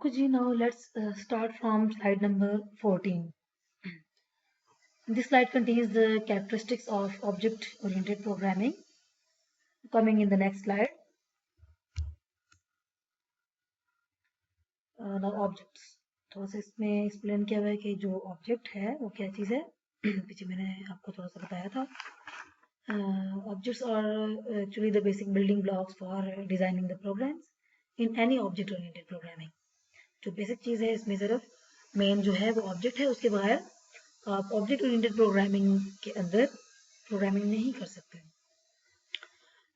Okay, Ji, now let's start from slide number 14. This slide contains the characteristics of object-oriented programming. Coming in the next slide. Now objects. थोड़ा सा इसमें explain किया हुआ है कि जो ऑब्जेक्ट है वो क्या चीज़ है. पीछे मैंने आपको थोड़ा सा बताया था. Objects are actually the basic building blocks for designing the programs in any object-oriented programming. जो बेसिक चीज़ है इसमें सिर्फ मेन जो है वो ऑब्जेक्ट है, उसके बगैर आप ऑब्जेक्ट ओरिएंटेड प्रोग्रामिंग के अंदर प्रोग्रामिंग नहीं कर सकते.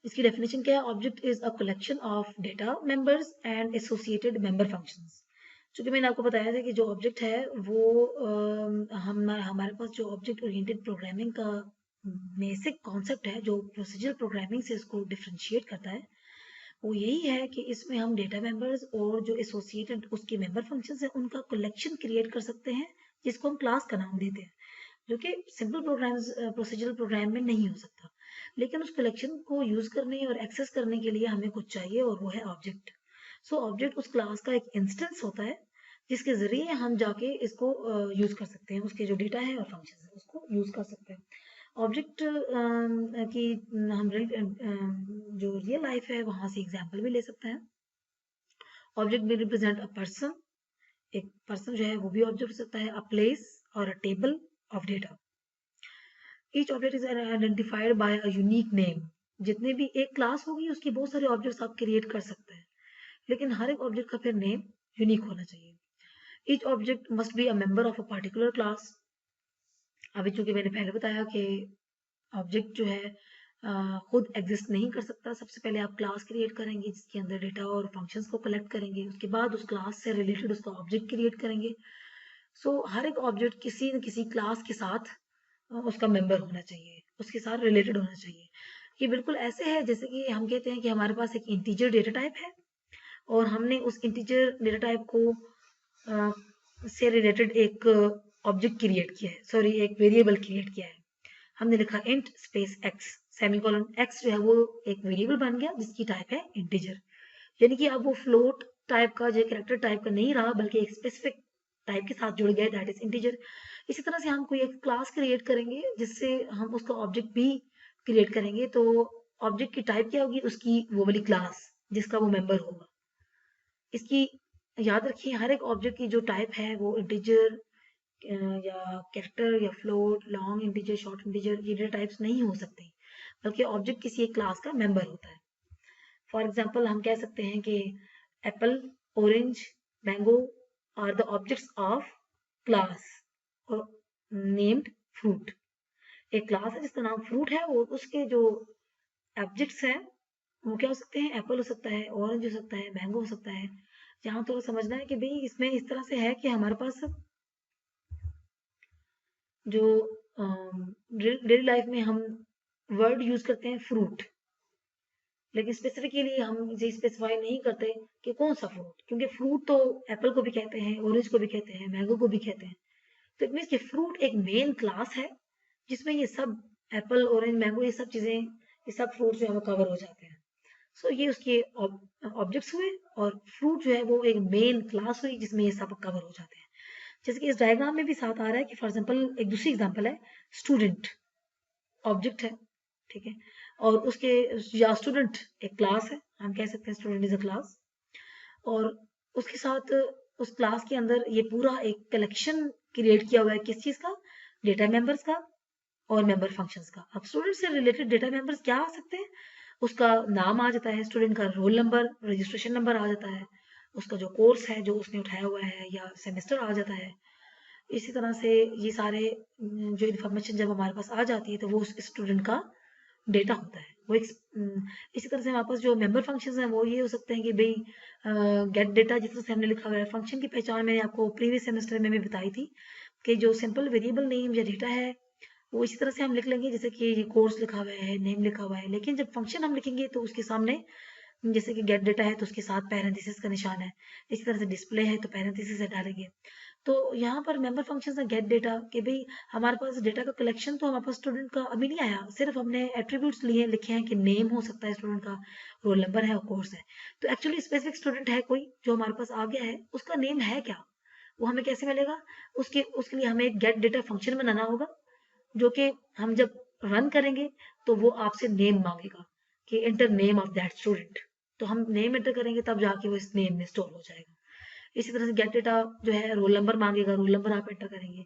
इसकी डेफिनेशन क्या है? Object is a collection of data members and associated member functions. चूंकि मैंने आपको बताया था कि जो ऑब्जेक्ट है वो हमारे पास जो ऑब्जेक्ट ओरिएंटेड प्रोग्रामिंग का बेसिक कॉन्सेप्ट है, जो प्रोसीजरल प्रोग्रामिंग से इसको डिफ्रेंशिएट करता है, वो यही है कि इसमें हम डेटा मेंबर्स और जो एसोसिएटेड उसके मेंबर फंक्शंस हैं उनका कलेक्शन क्रिएट कर सकते हैं, जिसको हम क्लास का नाम देते हैं, जो कि सिंपल प्रोग्राम्स प्रोसीजरल प्रोग्राम में नहीं हो सकता. लेकिन उस कलेक्शन को यूज करने और एक्सेस करने के लिए हमें कुछ चाहिए और वो है ऑब्जेक्ट. सो ऑब्जेक्ट उस क्लास का एक इंस्टेंस होता है जिसके जरिए हम जाके इसको यूज कर सकते हैं, उसके जो डेटा है और फंक्शन है उसको यूज कर सकते हैं. ऑब्जेक्ट की हम जो रियल लाइफ है वहां से एग्जांपल भी ले सकते हैं. ऑब्जेक्ट भी रिप्रेजेंट अ पर्सन. एक पर्सन जो है वो भी ऑब्जेक्ट हो सकता है, अ प्लेस और अ table of data. Each object is identified by a unique name. जितने भी एक क्लास होगी उसकी बहुत सारे ऑब्जेक्ट्स आप क्रिएट कर सकते हैं, लेकिन हर एक ऑब्जेक्ट का फिर नेम यूनिक होना चाहिए. Each object must be a member of a particular class. अभी चूंकि मैंने पहले बताया कि ऑब्जेक्ट जो है खुद एग्जिस्ट नहीं कर सकता. सबसे पहले आप क्लास क्रिएट करेंगे जिसके अंदर डेटा और फंक्शंस को कलेक्ट करेंगे, उसके बाद उस क्लास से रिलेटेड उसका ऑब्जेक्ट क्रिएट करेंगे. सो हर एक ऑब्जेक्ट किसी न किसी क्लास के साथ उसका मेंबर होना चाहिए, उसके साथ रिलेटेड होना चाहिए. ये बिल्कुल ऐसे है जैसे कि हम कहते हैं कि हमारे पास एक इंटीजर डेटा टाइप है और हमने उस इंटीजर डेटा टाइप को से रिलेटेड एक ऑब्जेक्ट क्रिएट किया है, सॉरी एक वेरिएबल क्रिएट किया है. हमने लिखा int space x semicolon. X जो है वो एक वेरिएबल बन गया जिसकी टाइप है इंटीजर. यानी कि अब वो फ्लोट टाइप का जो कैरेक्टर टाइप का नहीं रहा, बल्कि एक स्पेसिफिक टाइप के साथ जुड़ गया, दैट इज इंटीजर. इसी तरह से हम कोई एक क्लास क्रिएट करेंगे जिससे हम उसका ऑब्जेक्ट भी क्रिएट करेंगे. तो ऑब्जेक्ट की टाइप क्या होगी? उसकी वो वाली क्लास जिसका वो मेंबर होगा. इसकी याद रखिए, हर एक ऑब्जेक्ट की जो टाइप है वो इंटीजर या कैरेक्टर या float, long integer, short integer, ये डेटा टाइप्स नहीं हो सकते, बल्कि ऑब्जेक्ट किसी एक क्लास का मेंबर होता है. फॉर एग्जाम्पल हम कह सकते हैं कि apple, orange, mango are the objects of class और नेम्ड फ्रूट. एक क्लास है जिसका नाम फ्रूट है और उसके जो ऑब्जेक्ट्स हैं वो क्या हो सकते हैं? एप्पल हो सकता है, ऑरेंज हो सकता है, मैंगो हो सकता है. यहाँ तो समझना है कि भाई इसमें इस तरह से है कि हमारे पास जो डेली लाइफ में हम वर्ड यूज करते हैं फ्रूट, लेकिन स्पेसिफिकली हम इसे स्पेसिफाई नहीं करते कि कौन सा फ्रूट, क्योंकि फ्रूट तो एप्पल को भी कहते हैं, ऑरेंज को भी कहते हैं, मैंगो को भी कहते हैं. तो इट मीन्स कि फ्रूट एक मेन क्लास है जिसमें ये सब एप्पल, ऑरेंज, मैंगो, ये सब चीजें, ये सब फ्रूट जो है वो कवर हो जाते हैं. सो ये उसके ऑब्जेक्ट्स हुए और फ्रूट जो है वो एक मेन क्लास हुई जिसमें ये सब कवर हो जाते हैं. जैसे कि इस डायग्राम में भी साथ आ रहा है कि फॉर एग्जाम्पल एक दूसरी एग्जाम्पल है, स्टूडेंट ऑब्जेक्ट है, ठीक है, और उसके या स्टूडेंट एक क्लास है, हम कह सकते हैं स्टूडेंट इज अ क्लास. और उसके साथ उस क्लास के अंदर ये पूरा एक कलेक्शन क्रिएट किया हुआ है किस चीज का? डेटा मेंबर्स का और मेंबर फंक्शंस का. अब स्टूडेंट से रिलेटेड डेटा मेंबर्स क्या आ सकते हैं? उसका नाम आ जाता है, स्टूडेंट का रोल नंबर, रजिस्ट्रेशन नंबर आ जाता है, उसका जो कोर्स है जो उसने उठाया हुआ है या सेमेस्टर आ जाता है. इसी तरह से ये सारे जो इन्फॉर्मेशन जब हमारे पास आ जाती है तो वो उस स्टूडेंट का डेटा होता है. वो इसी तरह से हमारे पास जो मेंबर फंक्शंस हैं वो ये हो सकते हैं कि भाई गेट डेटा, जिस तरह से हमने लिखा हुआ है. फंक्शन की पहचान मैंने आपको प्रीवियस सेमेस्टर में भी बताई थी कि जो सिंपल वेरिएबल नेम या डेटा है वो इसी तरह से हम लिख लेंगे जैसे कि ये कोर्स लिखा हुआ है, नेम लिखा हुआ है. लेकिन जब फंक्शन हम लिखेंगे तो उसके सामने जैसे कि गेट डेटा है तो उसके साथ पैरेंथेसिस का निशान है, इसी तरह से डिस्प्ले है तो पैरेंथेसिस से डालेंगे। तो यहाँ पर मेंबर फंक्शन है गेट डेटा कि भाई हमारे पास डेटा का कलेक्शन तो हमारे पास स्टूडेंट का अभी नहीं आया, सिर्फ हमने एट्रीब्यूट्स लिए लिखे हैं कि नेम हो सकता है स्टूडेंट का, रोल नंबर है और कोर्स है। तो एक्चुअली स्पेसिफिक स्टूडेंट है कोई जो हमारे पास आ गया है, उसका नेम है क्या, वो हमें कैसे मिलेगा, उसके लिए हमें एक गेट डेटा फंक्शन बनाना होगा, जो कि हम जब रन करेंगे तो वो आपसे नेम मांगेगा कि enter name of that student. तो हम नेम एंटर करेंगे तब जाके वो इस नेम में स्टोर हो जाएगा। इसी तरह से गेट डेटा जो है रोल नंबर मांगेगा, रोल नंबर आप एंटर करेंगे।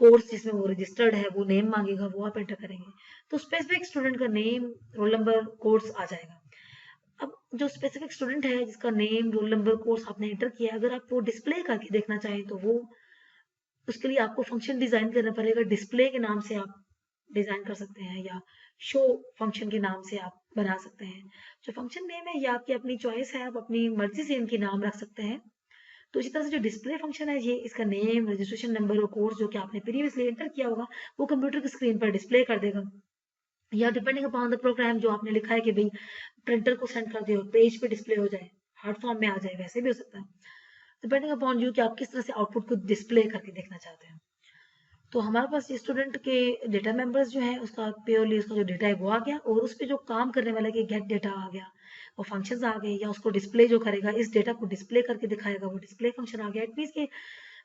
कोर्स जिसमें वो रजिस्टर्ड है वो नेम मांगेगा, वो आप एंटर करेंगे। तो स्पेसिफिक स्टूडेंट का नेम, रोल नंबर, कोर्स आ जाएगा। अब जो स्पेसिफिक स्टूडेंट है जिसका नेम, रोल नंबर, कोर्स आपने एंटर किया, अगर आप वो डिस्प्ले करके देखना चाहें तो वो उसके लिए आपको फंक्शन डिजाइन करना पड़ेगा। डिस्प्ले के नाम से आप डिजाइन कर सकते हैं या शो फंक्शन के नाम से आप बना सकते हैं। जो फंक्शन नेम है ये आपकी अपनी चॉइस है, आप अपनी मर्जी से इनके नाम रख सकते हैं। तो इसी तरह से जो डिस्प्ले फंक्शन है ये इसका नेम, रजिस्ट्रेशन नंबर और कोर्स जो कि आपने प्रीवियसली एंटर किया होगा वो कंप्यूटर की स्क्रीन पर डिस्प्ले कर देगा। या डिपेंडिंग अपॉन द प्रोग्राम जो आपने लिखा है कि भाई प्रिंटर को सेंड कर दियो, पेज पे डिस्प्ले हो जाए, हार्ड फॉर्म में आ जाए, वैसे भी हो सकता है। डिपेंडिंग अपॉन यू कि आप किस तरह से आउटपुट को डिस्प्ले करके देखना चाहते हैं। तो हमारे पास स्टूडेंट के डेटा मेंबर्स जो है उसका प्योरली उसका जो डेटा है वो आ गया, और उस पर जो काम करने वाला कि गेट डेटा आ गया, वो फंक्शंस आ गए, या उसको डिस्प्ले जो करेगा इस डेटा को डिस्प्ले करके दिखाएगा वो डिस्प्ले फंक्शन आ गया। इट मीन्स के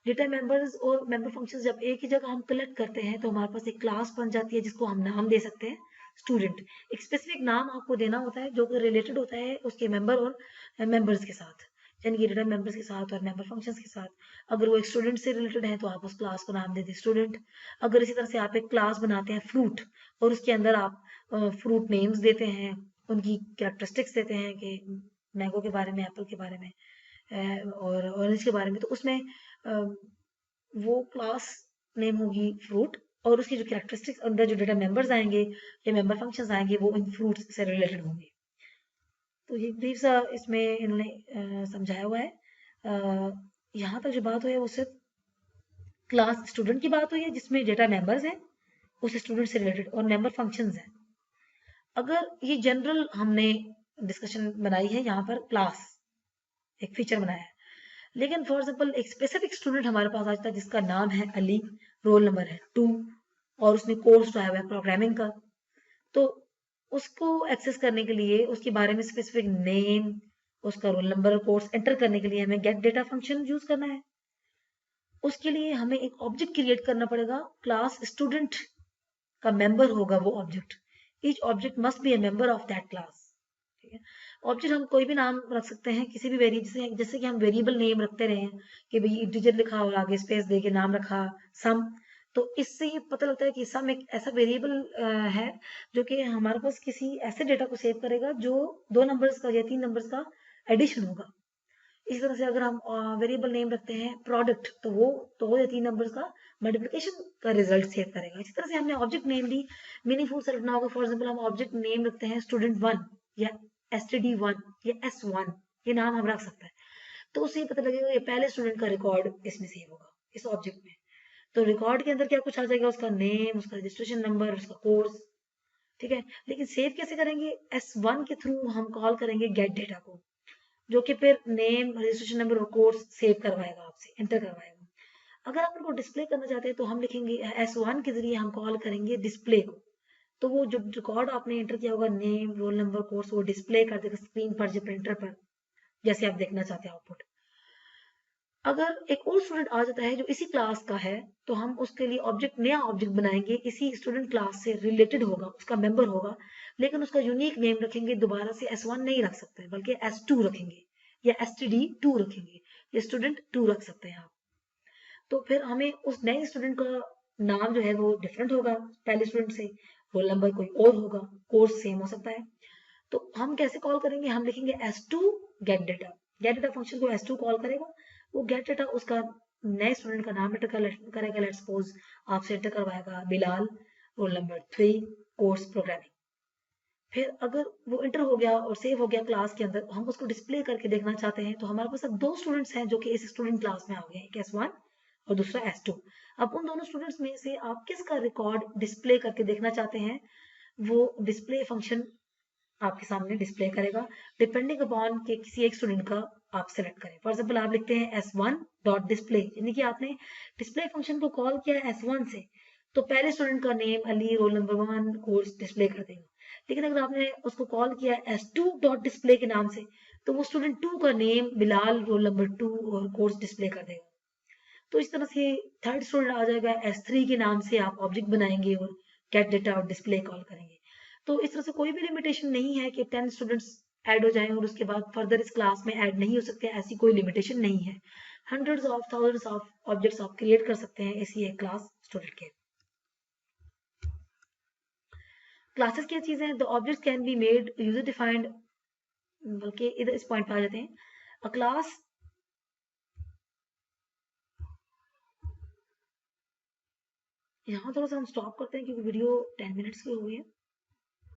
डेटा मेंबर्स और मेंबर फंक्शंस जब एक ही जगह हम कलेक्ट करते हैं तो हमारे पास एक क्लास बन जाती है जिसको हम नाम दे सकते हैं स्टूडेंट। एक स्पेसिफिक नाम आपको देना होता है जो रिलेटेड होता है उसके मेंबर और मेंबर्स के साथ, यानी कि डेटा मेंबर्स के साथ और मेंबर फंक्शंस के साथ। अगर वो एक स्टूडेंट से रिलेटेड है तो आप उस क्लास को नाम दे दें स्टूडेंट। अगर इसी तरह से आप एक क्लास बनाते हैं फ्रूट और उसके अंदर आप फ्रूट नेम्स देते हैं, उनकी कैरेक्टरिस्टिक्स देते हैं कि मैंगो के बारे में, एप्पल के बारे में और ऑरेंज के बारे में, तो उसमें वो क्लास नेम होगी फ्रूट, और उसकी जो कैरेक्टरिस्टिक्स अंदर जो डेटा मेंबर्स आएंगे या मेंबर फंक्शंस आएंगे वो इन फ्रूट्स से रिलेटेड होंगे। तो ये ब्रीफ सा इसमें इन्होंने समझाया हुआ है। यहाँ तक जो बात हुई है वो सिर्फ क्लास स्टूडेंट की बात हुई है जिसमें डेटा मेंबर्स हैं उस स्टूडेंट से रिलेटेड और मेंबर फंक्शंस हैं। अगर ये जनरल हमने डिस्कशन बनाई है, यहाँ पर क्लास एक फीचर बनाया है, लेकिन फॉर एग्जाम्पल एक स्पेसिफिक स्टूडेंट हमारे पास आता है जिसका नाम है अली, रोल नंबर है 2 और उसने कोर्स उठाया हुआ है प्रोग्रामिंग का, तो उसको एक्सेस करने के लिए उसके बारे में स्पेसिफिक नेम, उसका रोल नंबर, कोर्स एंटर करने के लिए हमें गेट डेटा फंक्शन यूज करना है। उसके लिए हमें एक ऑब्जेक्ट क्रिएट करना पड़ेगा, क्लास स्टूडेंट का मेंबर होगा वो object, each object must be A member of that class. ठीक है, ऑब्जेक्ट हम कोई भी नाम रख सकते हैं किसी भी जैसे कि हम वेरिएबल नेम रखते रहे हैं कि भाई इंटीजर लिखा और आगे स्पेस दे के नाम रखा सम, तो इससे ये पता लगता है कि सम एक ऐसा वेरिएबल है जो कि हमारे पास किसी ऐसे डेटा को सेव करेगा जो 2 नंबर्स का या 3 नंबर्स का एडिशन होगा। इसी तरह से अगर हम वेरिएबल नेम रखते हैं प्रोडक्ट तो वो 2 या 3 नंबर्स का मल्टीप्लिकेशन का रिजल्ट सेव करेगा। इसी तरह से हमने ऑब्जेक्ट नेम भी मीनिंगफुल से रखना होगा। फॉर एग्जाम्पल हम ऑब्जेक्ट नेम रखते हैं student1 या std1 या s1, ये नाम हम रख सकते हैं, तो उससे ये पता लगेगा ये पहले स्टूडेंट का रिकॉर्ड इसमें सेव होगा इस ऑब्जेक्ट में। तो रिकॉर्ड के अंदर क्या कुछ आ जाएगा, उसका नेम, उसका रजिस्ट्रेशन नंबर, उसका कोर्स। ठीक है, लेकिन सेव कैसे करेंगे, s1 के थ्रू हम कॉल करेंगे गेट डेटा को, जो कि फिर नेम, रजिस्ट्रेशन नंबर और कोर्स सेव करवाएगा आपसे, एंटर करवाएगा। अगर आप उनको डिस्प्ले करना चाहते हैं तो हम लिखेंगे S1 के जरिए हम कॉल करेंगे डिस्प्ले को, तो वो जो रिकॉर्ड आपने एंटर किया होगा नेम, रोल नंबर, कोर्स, वो डिस्प्ले कर देगा स्क्रीन पर जो प्रिंटर पर जैसे आप देखना चाहते हैं आउटपुट। अगर एक और स्टूडेंट आ जाता है जो इसी क्लास का है तो हम उसके लिए नया ऑब्जेक्ट बनाएंगे, इसी स्टूडेंट क्लास से रिलेटेड होगा, उसका मेंबर होगा, लेकिन उसका यूनिक नेम रखेंगे, दोबारा से S1 नहीं रख सकते बल्कि S2 रखेंगे या std2 रखेंगे, या स्टूडेंट 2 रख सकते हैं आप। तो फिर हमें उस नए स्टूडेंट का नाम जो है वो डिफरेंट होगा पहले स्टूडेंट से, रोल नंबर कोई और होगा, कोर्स सेम हो सकता है। तो हम कैसे कॉल करेंगे, हम लिखेंगे S2 gate data, gate data function को S2 कॉल करेगा, वो गेट डेटा उसका नए स्टूडेंट का नाम एंटर करेगा, लेट्स सपोज आपसे एंटर करवाएगा Bilal, roll number 3, course programming. फिर अगर वो एंटर हो गया और सेव हो गया क्लास के अंदर, हम उसको डिस्प्ले करके देखना चाहते हैं, तो हमारे पास अब 2 स्टूडेंट्स हैं जो कि इस स्टूडेंट क्लास में आ गए हैं, एक S1 और दूसरा S2। अब उन दोनों स्टूडेंट्स में से आप किसका रिकॉर्ड डिस्प्ले करके देखना चाहते हैं, वो डिस्प्ले फंक्शन आपके सामने डिस्प्ले करेगा डिपेंडिंग अपॉन के किसी एक स्टूडेंट का आप सेलेक्ट करें। फॉर एग्जाम्पल आप लिखते हैं s1 डॉट डिस्प्ले, यानी कि आपने डिस्प्ले फंक्शन को कॉल किया है s1 से, तो पहले स्टूडेंट का name Ali, roll number 1, course display कर देगा। लेकिन अगर आपने उसको कॉल किया s2 डॉट डिस्प्ले के नाम से, तो वो स्टूडेंट 2 का नेम बिलाल, रोल नंबर 2 और कोर्स डिस्प्ले कर देगा। तो इस तरह से थर्ड स्टूडेंट आ जाएगा s3 के नाम से, आप ऑब्जेक्ट बनाएंगे और गेट डेटा और डिस्प्ले कॉल करेंगे। तो इस तरह से कोई भी लिमिटेशन नहीं है कि 10 स्टूडेंट्स ऐड हो जाएं और उसके बाद फर्दर इस क्लास में ऐड नहीं हो सकते, ऐसी कोई लिमिटेशन नहीं है। Hundreds of thousands of objects आप क्रिएट कर सकते हैं इसी एक क्लास स्टूडेंट के। क्लासेस क्या चीजें हैं? The objects can be made user defined, बल्कि इधर इस पॉइंट पे आ जाते हैं। अ क्लास, यहाँ थोड़ा सा हम स्टॉप करते हैं क्योंकि वीडियो 10 मिनट्स की हो गई है।